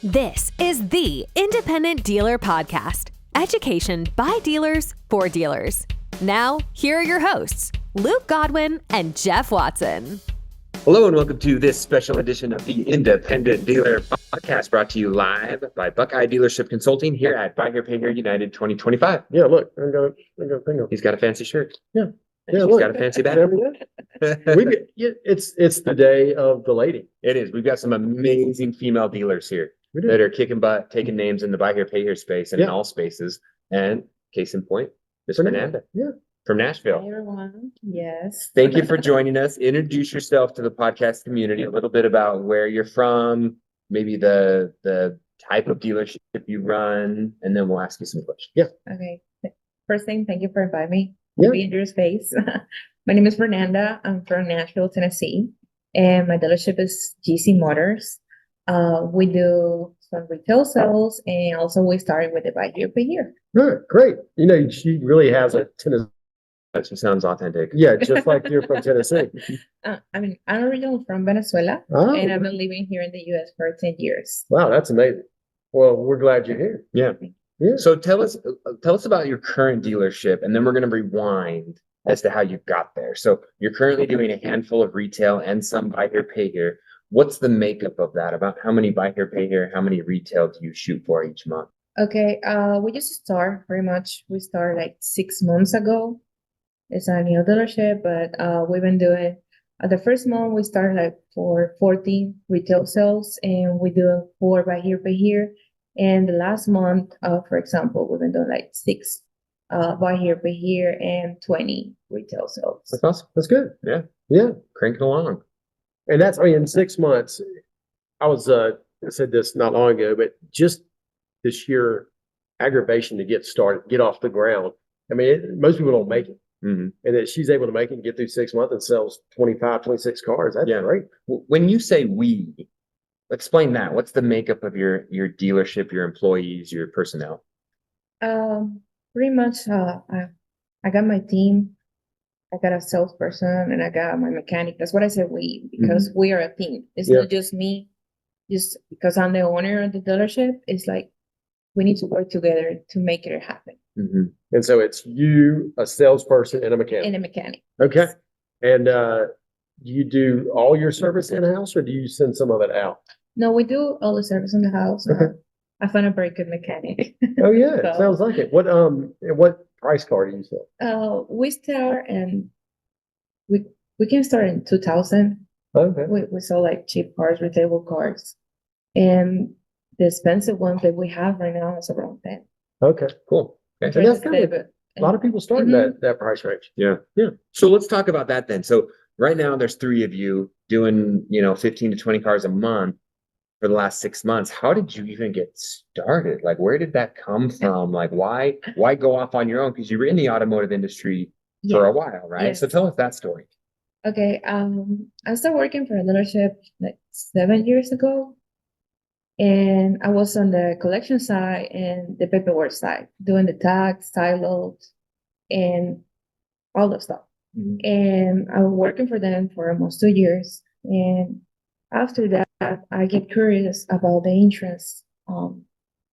This is the Independent Dealer Podcast. Education by dealers for dealers. Now, here are your hosts, Luke Godwin and Jeff Watson. Hello and welcome to this special edition of the Independent Dealer Podcast, brought to you live by Buckeye Dealership Consulting here at Buy Here, Pay Here United 2025. Yeah, look, there you go. He's got a fancy shirt. Yeah, He's look. got a fancy bag. It's the day of the lady. It is. We've got some amazing female dealers here We do. that are kicking butt, taking names in the Buy Here, Pay Here space and in Yeah. all spaces. And case in point, Miss Fernanda. Fernanda Yeah. from Hi, Nashville. everyone. Yes. Thank you for joining us. Introduce yourself to the podcast community, a little bit about where you're from, maybe the type of dealership you run, and then we'll ask you some questions. Okay. First thing, thank you for inviting me Yeah. to be in your space. My name is Fernanda. I'm from Nashville, Tennessee, and my dealership is GC Motors. We do some retail sales, and also we started with the Buy Here, Pay Here. Good, great. You know, she really has a Tennessee. That just sounds authentic. Yeah, just like you're from Tennessee. I'm originally from Venezuela, Oh, and I've been living here in the U.S. for 10 years. wow, that's amazing. Well, we're glad you're here. Yeah. Yeah. So tell us about your current dealership, and then we're going to rewind as to how you got there. So you're currently doing a handful of retail and some Buy Here, Pay Here. What's the makeup of that? About how many Buy Here, Pay Here, how many retail do you shoot for each month? Okay, we just start pretty much. We started like 6 months ago. It's a new dealership, but we've been doing the first month we started like for 14 retail sales, and we do 4 Buy Here, Pay Here. And the last month, for example, we've been doing like 6 Buy Here, Pay Here, and 20 retail sales. That's awesome. That's good. Yeah. Yeah. Cranking along. And that's, I mean, in 6 months, I said this not long ago, but just the sheer aggravation to get started, get off the ground. I mean, most people don't make it. Mhm. And that she's able to make it and get through 6 months and sells 25, 26 cars. That's Yeah. great. When you say we, explain that. What's the makeup of your dealership, your employees, your personnel? Pretty much, I got my team. I got a salesperson and I got my mechanic. That's what I said we, because we are a team. It's Yeah. not just me, just because I'm the owner of the dealership. It's like we need to work together to make it happen. Mhm. And so it's you, a salesperson, and a mechanic. And a mechanic. Okay. And do you do all your service in-house or do you send some of it out? No, we do all the service in the house. Okay. I found a very good mechanic. Oh, yeah, it So- sounds like it. What price card do you sell? We start and we can start in 2000. Okay. We sell like cheap cars, retail cars. And the expensive ones that we have right now is around 10. Okay, cool. I'm And trying to that's kind of, save it. a lot of people start in that price range. Yeah. Yeah. So let's talk about that then. So right now there's 3 of you doing, 15 to 20 cars a month for the last 6 months. How did you even get started? Like, where did that come from? Like, why go off on your own? Because you were in the automotive industry for a while, right? Yes. So tell us that story. Okay, I started working for a dealership like 7 years ago. And I was on the collection side and the paperwork side, doing the tax, silos, and all that stuff. Mhm. And I was working for them for almost 2 years. And after that, I get curious about the insurance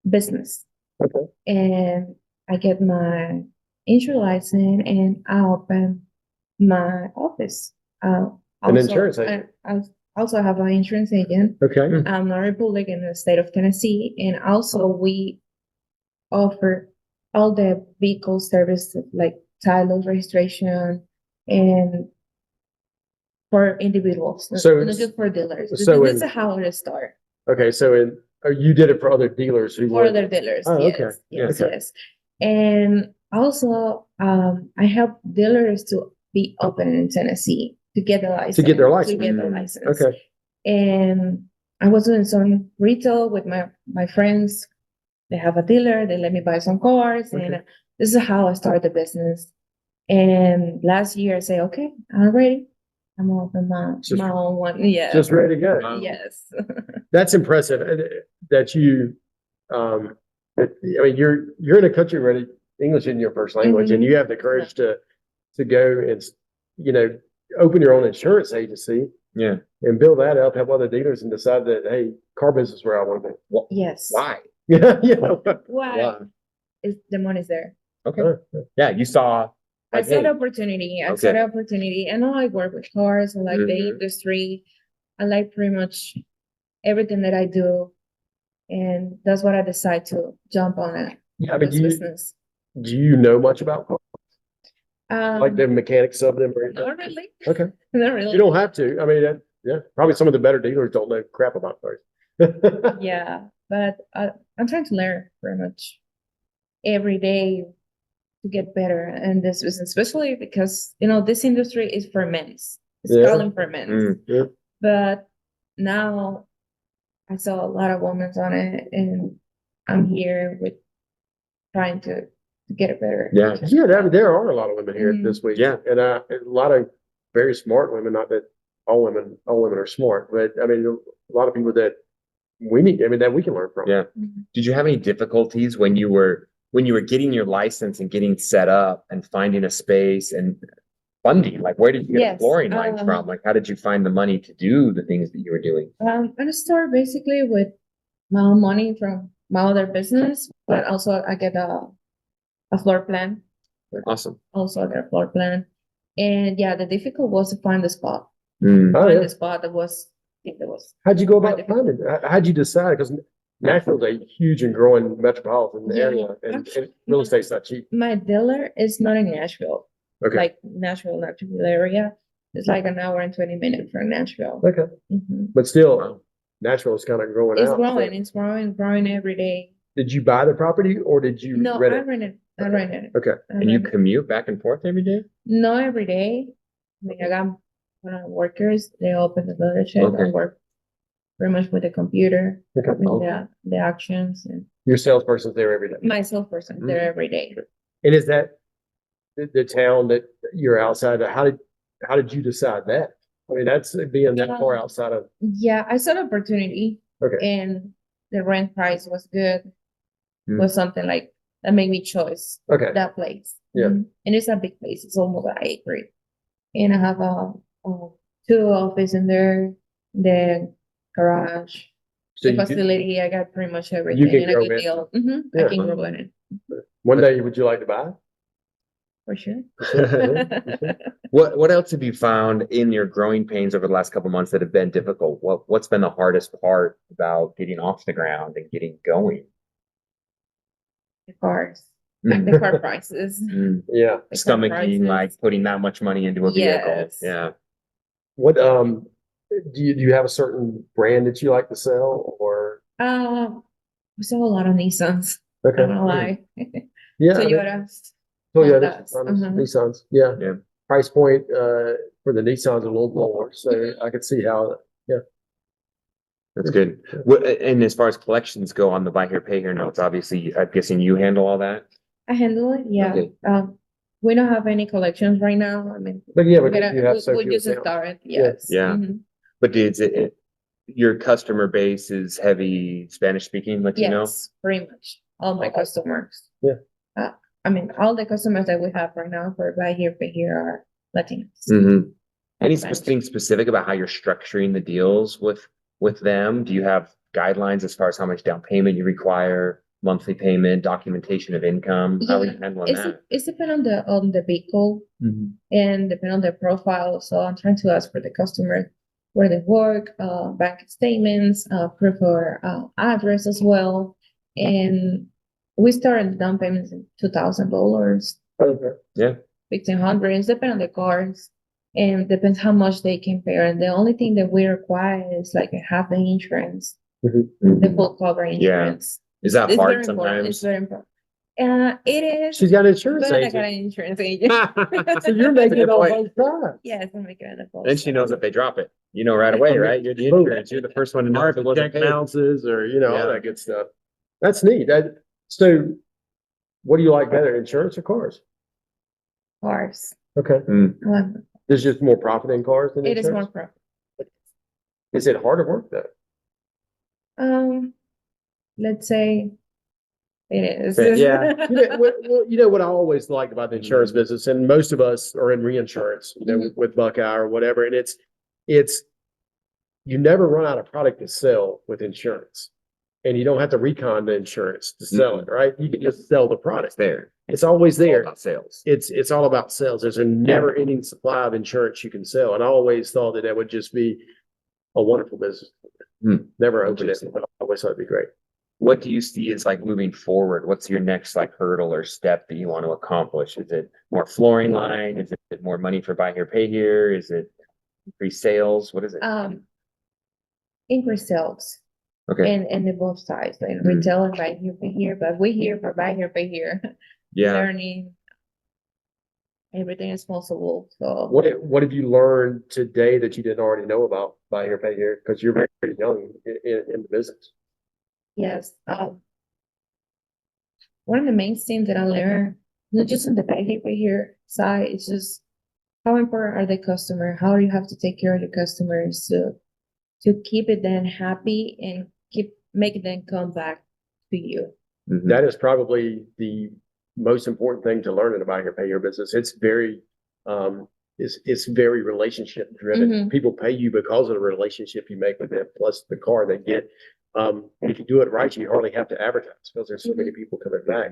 business. Okay. And I get my insurance license and I open my office. An Also, insurance agent. I also have an insurance agent. Okay. I'm a Republic in the state of Tennessee, and also we offer all the vehicle services like title registration and for individuals, So not just for dealers. so This is in- how it started Okay, so you did it for other dealers who for were. other dealers. Oh, Yes, okay. yes, Okay. yes. And also, I help dealers to be open in Tennessee to get the license. To get their To license. get their Mhm. license. Okay. And I was doing some retail with my friends. They have a dealer. They let me buy some cars, Okay. and this is how I started the business. And last year I say, okay, I'm ready. I'm gonna open Just- my own one. Yeah. Just ready to go. Wow. Yes. That's impressive that you, I mean, you're in a country where English isn't your first language and Mhm. you have the courage to go and, open your own insurance agency Yeah. and build that up, have other dealers and decide that, hey, car business is where I want to be. Yes. Why? Yeah, yeah. Why? Is the money's there? Okay. Yeah, you saw. I Like, saw the hey, opportunity. I Okay. saw the opportunity, and I like work with cars. I like the Mhm. industry. I like pretty much everything that I do, and that's what I decide to jump on it. Yeah, I mean, This business. do you know much about cars? Like the Um, mechanics of them? Or anything? not really. Okay. Not You really. don't have to. I mean, yeah, probably some of the better dealers don't know crap about cars. Yeah, but I'm trying to learn pretty much every day to get better in this business, especially because this industry is for men. It's Yeah. calling for men. Mm. Yeah. But now I saw a lot of women on it, and I'm here with trying to get it better. Yeah. Yeah, there are a lot of women here Mhm. this week. Yeah. And a lot of very smart women, not that all women are smart, but I mean, a lot of people that that we can learn from. Yeah. Mhm. Did you have any difficulties when you were getting your license and getting set up and finding a space and funding? Like, where did you get a Yes, flooring line from? Like, how did you find the money to do the things that you were doing? I start basically with my own money from my other business, but also I get a floor plan. Awesome. Also I get a floor plan. And yeah, the difficult was to find the spot. Mm. Oh, Find yeah. the spot that was, I think that was. How'd you go about Right. finding it? How'd you decide? Because Nashville's a huge and growing metropolitan Yeah. area, and real estate's not cheap. My dealer is not in Nashville, Okay. like Nashville area. It's like an hour and 20 minutes from Nashville. Okay. Mhm. But still, Nashville is kind of growing It's out. growing, So it's growing every day. did you buy the property or did you No, rent I it? rented, I Okay. rented it. Okay. I And you rented it. commute back and forth every day? Not every day. I mean, I got one of the workers, they open the dealership Okay. and work pretty much with the computer, Okay. and the actions, and Your salesperson's there every day. my salesperson there Mm-hmm. every day. And is that the town that you're outside of? How did you decide that? I mean, that's being that far outside of. Yeah, I saw the opportunity Okay. and the rent price was good, Mm. was something like that made me choose Okay. that place. Yeah. Mhm. And it's a big place. It's almost an acre. And I have two office in there, the garage, So the you could, facility. I got pretty much everything can and a grow good it. deal. I Yeah. can grow in it one day, would you like to buy? for sure. What else have you found in your growing pains over the last couple months that have been difficult? What's been the hardest part about getting off the ground and getting going? The cars, the car prices. Mm. Yeah. The car Stomaching prices. like putting that much money into a vehicle. Yes. Yeah. What do you have a certain brand that you like to sell or? We saw a lot of Nissans. Okay. I'm gonna lie. Yeah. I mean, Toyotas. Toyotas, Hondas, Hondas, uh-huh. Nissans. Yeah. Yeah. Price point for the Nissans a little lower, so I could see how. That's good. And as far as collections go on the buy here, pay here notes, obviously, I'm guessing you handle all that? I handle it, yeah. Okay. We don't have any collections right now. I mean, But yeah, we but you have so we few just accounts. started, Yeah. yes. Yeah. Mhm. But your customer base is heavy Spanish speaking, Latino? Yes, pretty much. All my customers. Yeah. I mean, all the customers that we have right now for buy here, pay here are Latinos. Mhm. Any Spanish. thing specific about how you're structuring the deals with them? Do you have guidelines as far as how much down payment you require, monthly payment, documentation of income? How are you handling that? It's depend on the vehicle Mhm. and depend on their profile. So I'm trying to ask for the customer where they work, bank statements, proof of address as well. And we started down payments in $2,000, Okay. Yeah. 1,500. It's depend on the cars and depends how much they can pay. And the only thing that we require is like half the insurance, the full cover insurance. Is that It's hard very important. It's sometimes? very important. It is. She's got an insurance But I got an agent. insurance agent. So you're making it Good on point. both sides. Yes, I'm making it. Then she knows if they drop it, right away, right? You're the insurance. You're the first one to know if it wasn't Check paid. balances or, all Yeah. that good stuff. That's neat. So what do you like better, insurance or cars? Cars. Okay. There's just more profit in cars than It is more insurance? profit. Is it hard to work though? Let's say it is. Yeah. You know what I always liked about the insurance business, and most of us are in reinsurance, with Buckeye or whatever, and it's you never run out of product to sell with insurance. And you don't have to recon the insurance to sell it, right? You can just sell the It's product. there. It's always All there. about sales. It's all about sales. There's a never ending supply of insurance you can sell. And I always thought that would just be a wonderful business. Never opened it, but I always thought it'd be great. What do you see as like moving forward? What's your next like hurdle or step that you want to accomplish? Is it more flooring line? Is it more money for buy here, pay here? Is it increased sales? What is it? Increase sales. Okay. And the both sides, like retail and buy here, pay here, but we here for buy here, pay here. Yeah. Learning everything is possible. So What have you learned today that you didn't already know about buy here, pay here? Because you're very young in the business. yes, one of the main things that I learned, not just on the buy here, pay here side, it's just how important are the customer? How do you have to take care of the customers to keep it then happy and keep making them come back to you? That is probably the most important thing to learn in a buy here, pay here business. It's very, it's very relationship driven. People pay you because of the relationship you make with them, plus the car they get. If you do it right, you hardly have to advertise because there's so many people coming back.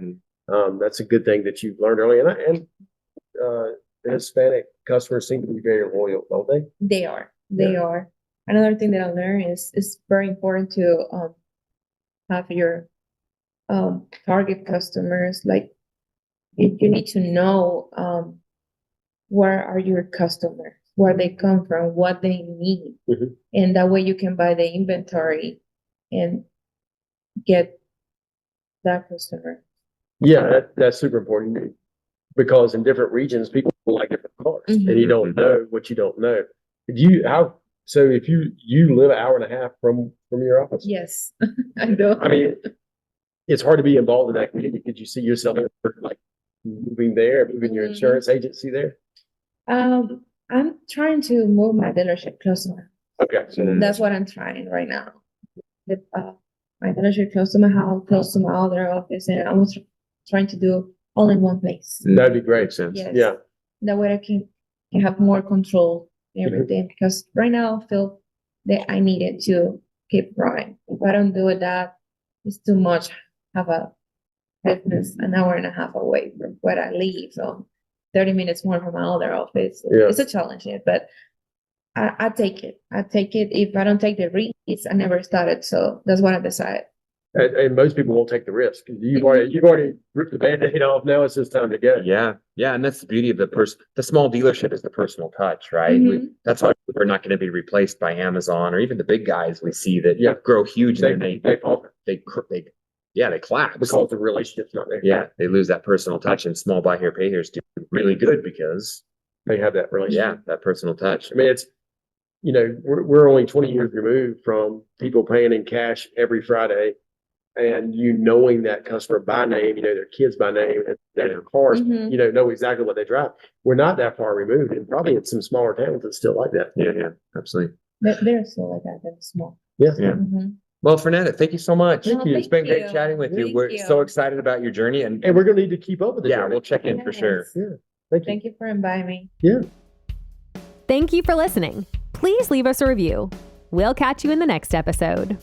That's a good thing that you've learned early. And the Hispanic customers seem to be very loyal, don't they? They are. They are. Another thing that I learned is it's very important to have your target customers. Like you need to know where are your customers, where they come from, what they need, and that way you can buy the inventory and get that customer. Yeah, that's super important because in different regions, people like different cars, and you don't know what you don't know. So if you live an hour and a half from your office? Yes, I do. I mean, it's hard to be involved in that community. Could you see yourself like moving there, moving your insurance agency there? I'm trying to move my dealership closer. Okay. So That's what I'm trying right now. My dealership close to my house, close to my other office, and I was trying to do all in one place. that'd be great. Yes. Yeah. That way I can have more control and everything, because right now I feel that I needed to keep growing. If I don't do it, that it's too much. Have a business an hour and a half away from where I live, so 30 minutes more from my other office. Yeah. It's a challenge, but I take it. I take it. If I don't take the risk, I never started. So that's what I decided. And most people won't take the risk. You've already ripped the Band-Aid off. Now it's just time to go. Yeah. And that's the beauty of the small dealership is the personal touch, right? That's why we're not going to be replaced by Amazon or even the big guys we see that grow huge. They collapse because the relationship's not there. Yeah. They lose that personal touch, and small buy here, pay here's do really good because They have that relationship. yeah, that personal touch. I mean, it's, we're only 20 years removed from people paying in cash every Friday and knowing that customer by name, their kids by name, and their cars, know exactly what they drive. We're not that far removed, and probably in some smaller towns it's still like that. Yeah, absolutely. They're still like that. They're small. Yeah. Well, Fernanda, thank you so much. Thank you. It's been great chatting with you. Thank We're you. so excited about your journey, and we're going to need to keep up with it. yeah, we'll check in for sure. Yeah. Thank you for inviting me. Yeah. Thank you for listening. Please leave us a review. We'll catch you in the next episode.